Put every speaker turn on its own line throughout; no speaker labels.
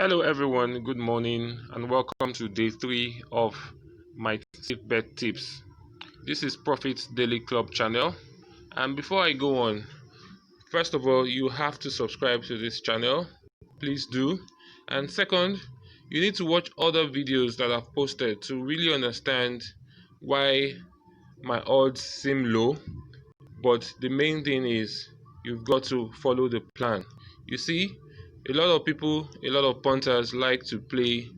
Hello, everyone. Good morning, and welcome to day three of my safe bet tips. This is Profits Daily Club channel. And before I go on, first of all, you have to subscribe to this channel. Please do. And second, you need to watch other videos that I've posted to really understand why my odds seem low. But the main thing is you've got to follow the plan. You see, a lot of people, a lot of punters like to play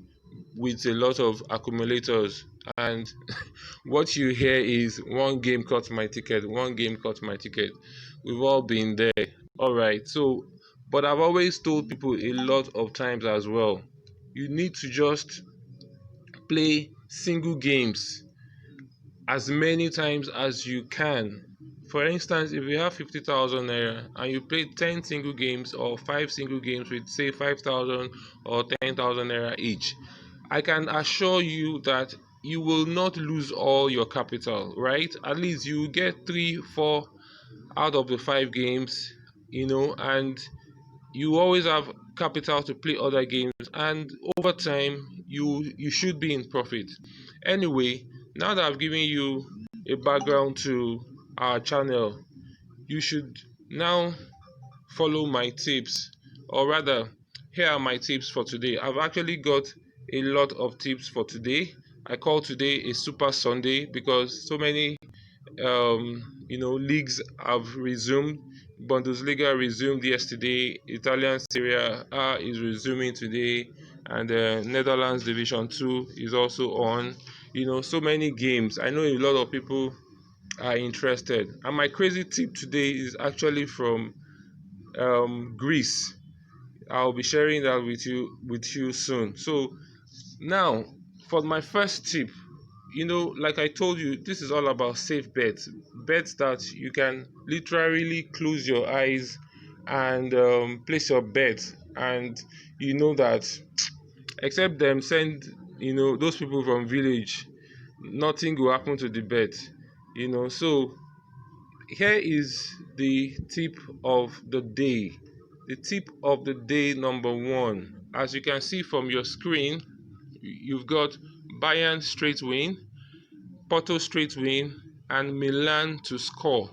with a lot of accumulators, and what you hear is one game caught my ticket, one game caught my ticket. We've all been there. All right, so but I've always told people a lot of times as well, you need to just play single games as many times as you can. For instance, if you have 50,000 naira and you play 10 single games or 5 single games with say 5,000 or 10,000 naira each, I can assure you that you will not lose all your capital, right? At least you get 3, 4 out of the 5 games, and you always have capital to play other games, and over time you should be in profit. Anyway, now that I've given you a background to our channel, you should now follow my tips, or rather, here are my tips for today. I've actually got a lot of tips for today. I call today a super Sunday because so many leagues have resumed. Bundesliga resumed yesterday. Italian Serie A is resuming today, and Netherlands Division 2 is also on. So many games. I know a lot of people are interested. And my crazy tip today is actually from Greece. I'll be sharing that with you soon. So now, for my first tip, like I told you, this is all about safe bets. Bets that you can literally close your eyes and place your bet, and you know that except them send those people from village, nothing will happen to the bet. So here is the tip of the day. The tip of the day number one. As you can see from your screen, you've got Bayern straight win, Porto straight win, and Milan to score.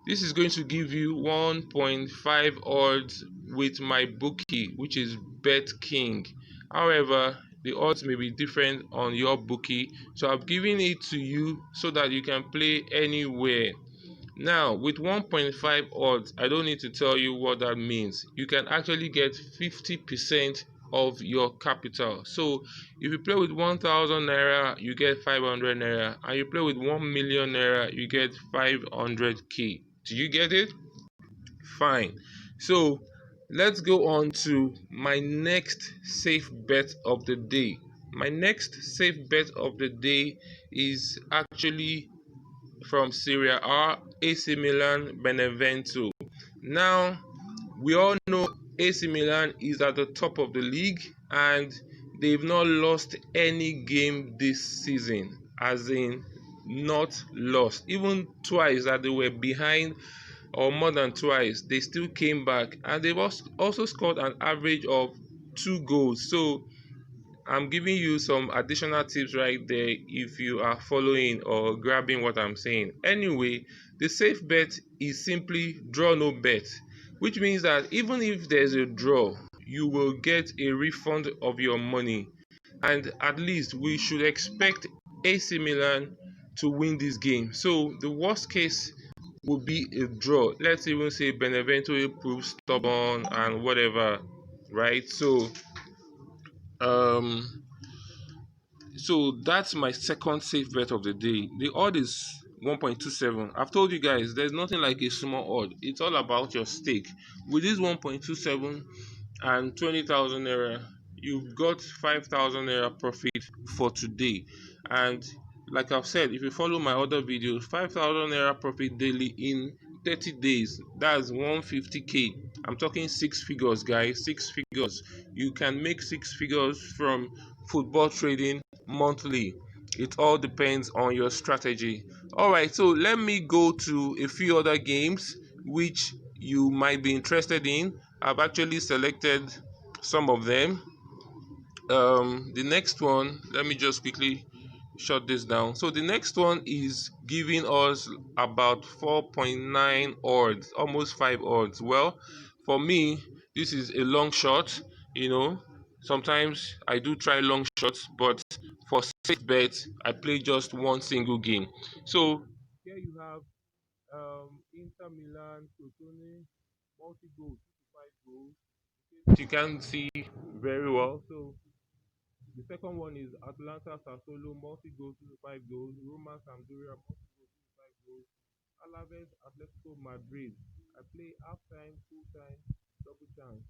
This is going to give you 1.5 odds with my bookie, which is Bet King. However, the odds may be different on your bookie, so I've given it to you so that you can play anywhere. Now, with 1.5 odds, I don't need to tell you what that means. You can actually get 50% of your capital. So, if you play with 1,000 naira, you get 500 naira, and you play with 1 million naira, you get 500k. Do you get it? Fine. So, let's go on to my next safe bet of the day. My next safe bet of the day is actually from Serie A, AC Milan, Benevento. Now, we all know AC Milan is at the top of the league and they've not lost any game this season, as in not lost. Even twice that they were behind, or more than twice, they still came back, and they've also scored an average of 2 goals. So I'm giving you some additional tips right there if you are following or grabbing what I'm saying. Anyway, the safe bet is simply draw no bet, which means that even if there's a draw, you will get a refund of your money. And at least we should expect AC Milan to win this game. So the worst case would be a draw. Let's even say Benevento proves stubborn and whatever, right? Um so that's my second safe bet of the day. The odd is 1.27. I've told you guys there's nothing like a small odd. It's all about your stake. With this 1.27 and 20,000 naira, you've got 5,000 naira profit for today. And like I've said, if you follow my other videos, 5,000 naira profit daily in 30 days, that's 150k. I'm talking 6 figures, guys. 6 figures. You can make 6 figures from football trading monthly. It all depends on your strategy. All right, so let me go to a few other games which you might be interested in. I've actually selected some of them. The next one, let me just quickly shut this down. So the next one is giving us about 4.9 odds, almost 5 odds. Well, for me, this is a long shot. You know, sometimes I do try long shots, but for safe bet, I play just one single game. So here you have Inter Milan, Crotone, multi goals, 5 goals. You can't see very well. So the second one is Atlanta Sassuolo, multi goals, 5 goals. Roma Sampdoria, multi goals, 5 goals. Alaves Atletico Madrid. I play half time, full time, double chance.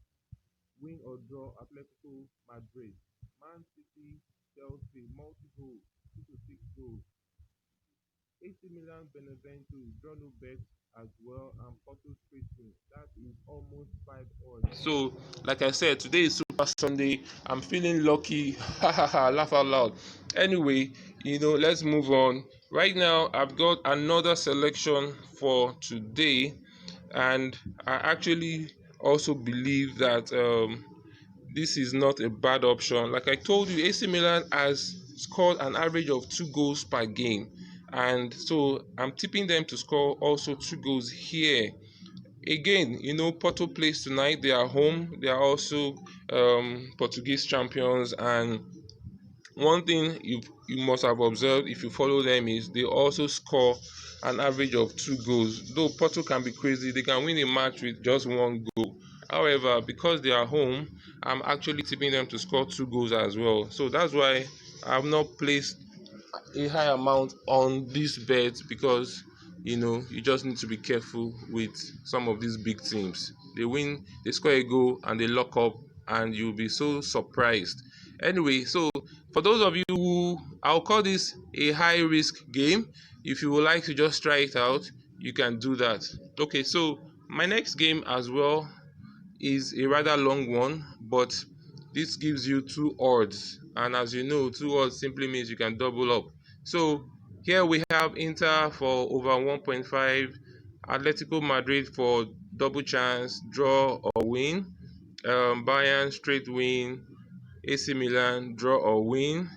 Win or draw Atletico Madrid. Man City, Chelsea, multi goals, 2 to 6 goals. AC Milan Benevento, draw no bet as well, and Porto straight win. That is almost 5 odds. So, like I said, today is Super Sunday. I'm feeling lucky. Ha ha ha, laugh out loud. Anyway, let's move on. Right now, I've got another selection for today, and I actually also believe that this is not a bad option. Like I told you, AC Milan has scored an average of 2 goals per game, and so I'm tipping them to score also 2 goals here. Again, Porto plays tonight. They are home. They are also Portuguese champions, and one thing you must have observed if you follow them is they also score an average of 2 goals. Though Porto can be crazy, they can win a match with just 1 goal. However, because they are home, I'm actually tipping them to score 2 goals as well. So that's why I've not placed a high amount on this bet, because you just need to be careful with some of these big teams. They win, they score a goal, and they lock up, and you'll be so surprised. Anyway, so for those of you who, I'll call this a high risk game. If you would like to just try it out, you can do that. Okay, so my next game as well is a rather long one, but this gives you 2 odds, and as you know, 2 odds simply means you can double up. So here we have Inter for over 1.5, Atletico Madrid for double chance, draw or win, Bayern straight win, AC Milan draw or win,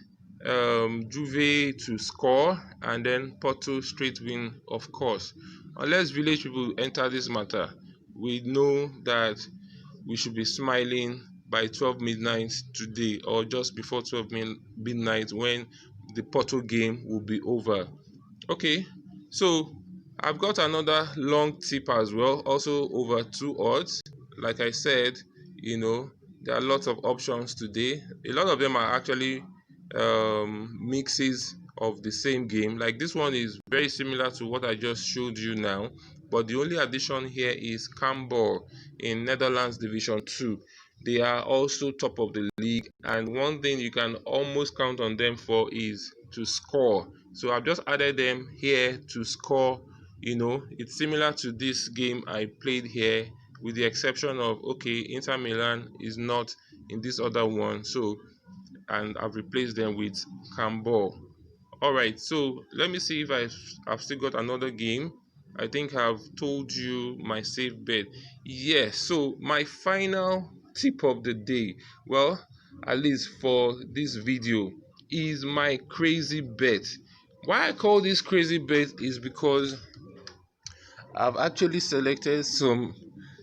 Juve to score, and then Porto straight win, of course. Unless village people enter this matter, we know that we should be smiling by 12 midnight today, or just before 12 midnight, when the Porto game will be over. Okay, so I've got another long tip as well, also over 2 odds. Like I said, there are lots of options today. A lot of them are actually mixes of the same game. Like this one is very similar to what I just showed you now, but the only addition here is Cambuur in Netherlands Division 2. They are also top of the league, and one thing you can almost count on them for is to score. So I've just added them here to score. It's similar to this game I played here, with the exception of, okay, Inter Milan is not in this other one, so, and I've replaced them with Cambuur. All right, so let me see if I've still got another game. I think I've told you my safe bet. Yes, so my final tip of the day, well, at least for this video, is my crazy bet. Why I call this crazy bet is because I've actually selected some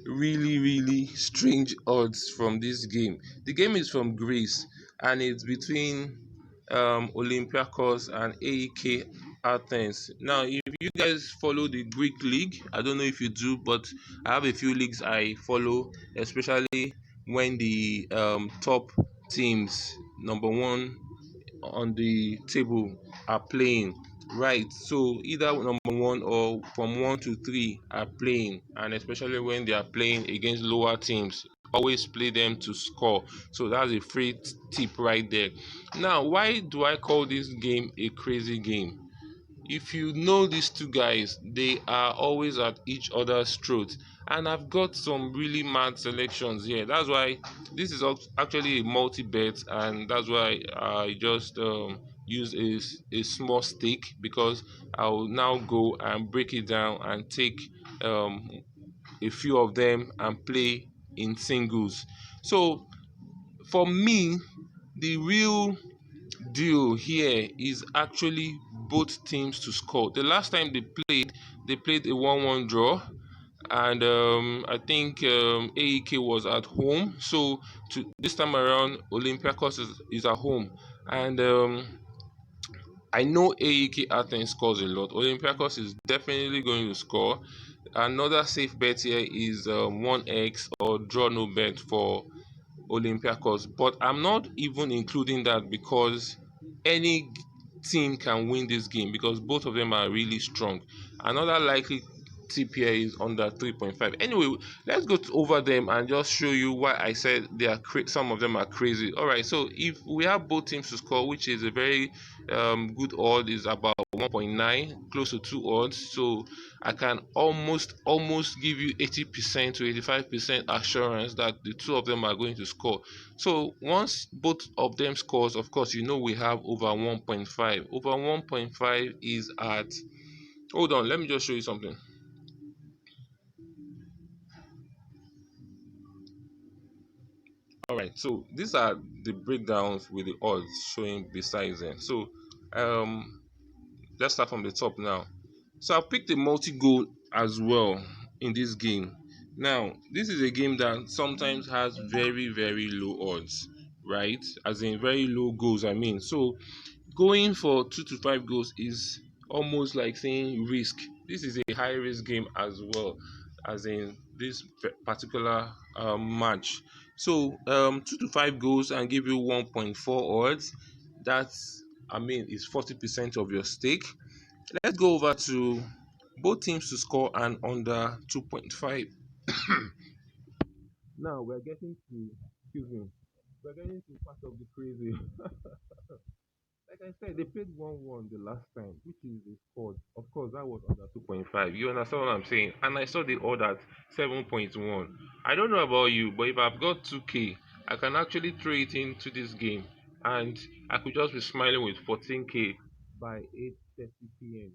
really, really strange odds from this game. The game is from Greece, and it's between Olympiacos and AEK Athens. Now, if you guys follow the Greek league, I don't know if you do, but I have a few leagues I follow, especially when the top teams, number one on the table, are playing. Right, so either number one or from 1 to 3 are playing, and especially when they are playing against lower teams, always play them to score. So that's a free tip right there. Now, why do I call this game a crazy game? If you know these two guys, they are always at each other's throat, and I've got some really mad selections here. That's why this is actually a multi bet, and that's why I just use a small stake, because I will now go and break it down and take um, a few of them and play in singles. So for me, The real deal here is actually both teams to score. The last time they played a 1-1 draw, and I think AEK was at home. So this time around, Olympiacos is at home, and I know AEK Athens scores a lot. Olympiacos is definitely going to score. Another safe bet here is 1x or draw no bet for Olympiacos, but I'm not even including that because any team can win this game because both of them are really strong. Another likely tip here is under 3.5. Anyway, let's go over them and just show you why I said they are some of them are crazy. All right, so if we have both teams to score, which is a very good odd, is about 1.9, close to 2 odds. So I can almost give you 80% to 85% assurance that the two of them are going to score. So once both of them scores, of course, we have over 1.5. Over 1.5 is at, hold on, let me just show you something. All right, so these are the breakdowns with the odds showing besides them. So um let's start from the top now. So I picked a multi-goal as well in this game. Now, this is a game that sometimes has very, very low odds, right? As in very low goals, I mean. So going for 2 to 5 goals is almost like saying risk. This is a high risk game as well, as in this particular match. So 2 to 5 goals and give you 1.4 odds. That's, I mean, is 40% of your stake. Let's go over to both teams to score and under 2.5. Now we're getting to, excuse me, we're getting to part of the crazy. Like I said, they played 1-1 the last time, which is they scored. Of course, that was under 2.5. You understand what I'm saying? And I saw the odd at 7.1. I don't know about you, but if I've got 2K, I can actually throw it into this game. And I could just be smiling with 14K by 8:30 p.m.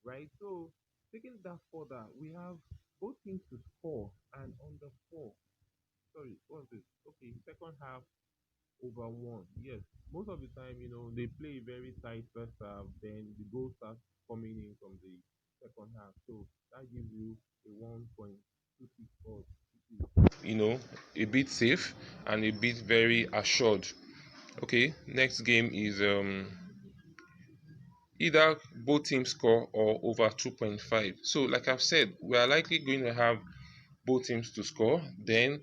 Right? So, taking that further, we have both teams to score and under 4. Sorry, what's this? Okay, second half over 1. Yes, most of the time, they play very tight first half, then the goal starts coming in from the second half. So that gives you a 1.26 odds, which is, a bit safe and a bit very assured. Okay, next game is either both teams score or over 2.5. So, like I've said, we are likely going to have both teams to score. Then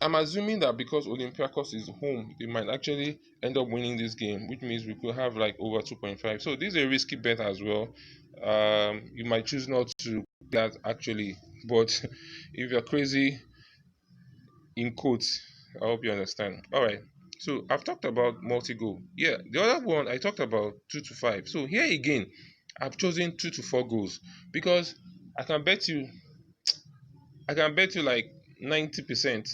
I'm assuming that because Olympiacos is home, they might actually end up winning this game, which means we could have like over 2.5. So this is a risky bet as well. You might choose not to that actually, but if you're crazy, in quotes, I hope you understand. All right. So I've talked about multi-goal. Yeah, the other one I talked about 2 to 5. So here again, I've chosen 2 to 4 goals because I can bet you, I can bet you like 90%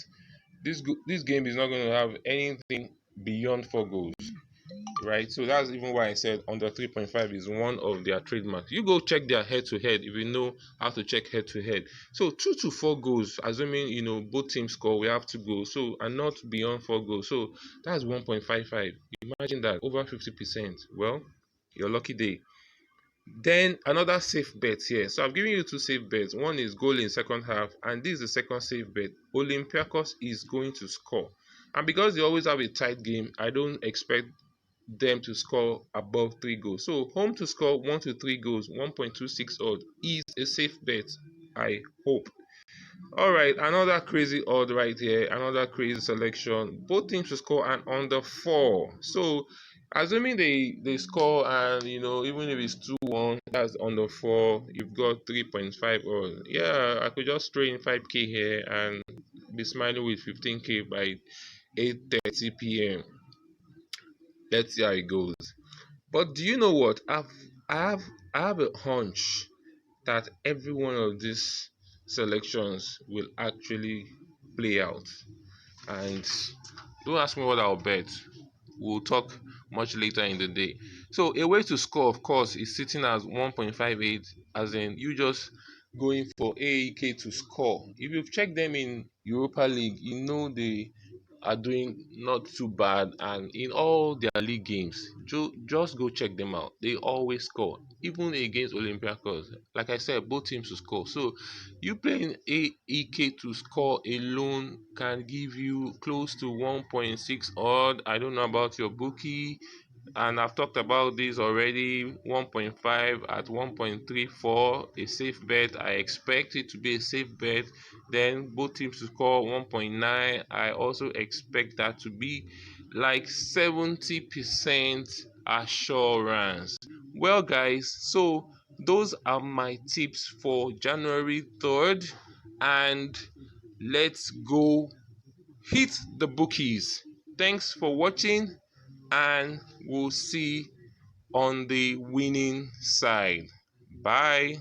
this game is not going to have anything beyond 4 goals, right? So that's even why I said under 3.5 is one of their trademarks. You go check their head to head if you know how to check head to head. So 2 to 4 goals, assuming both teams score, we have to go. So and not beyond 4 goals. So that's 1.55. Imagine that over 50%. Well, your lucky day. Then another safe bet here. So I've given you 2 safe bets. One is goal in second half, and this is the second safe bet. Olympiacos is going to score. And because they always have a tight game, I don't expect them to score above 3 goals. So home to score 1 to 3 goals, 1.26 odd is a safe bet, I hope. All right, another crazy odd right here, another crazy selection. Both teams to score and under 4. So assuming they score and even if it's 2-1, that's under 4. You've got 3.5 odd. Yeah, I could just throw in 5K here and be smiling with 15K by 8:30 p.m. Let's see how it goes. But do you know what? I have I have a hunch that every one of these selections will actually play out. And don't ask me what I'll bet. We'll talk much later in the day. So a way to score, of course, is sitting as 1.58, as in you just going for AEK to score. If you've checked them in Europa League, you know are doing not too bad, and in all their league games, just go check them out. They always score, even against Olympiacos. Like I said, both teams to score. So you playing AEK to score alone can give you close to 1.6 odd. I don't know about your bookie, and I've talked about this already. 1.5 at 1.34, a safe bet. I expect it to be a safe bet. Then both teams to score 1.9. I also expect that to be like 70% assurance. Well, guys, so those are my tips for January 3rd, and let's go hit the bookies. Thanks for watching, and we'll see on the winning side. Bye.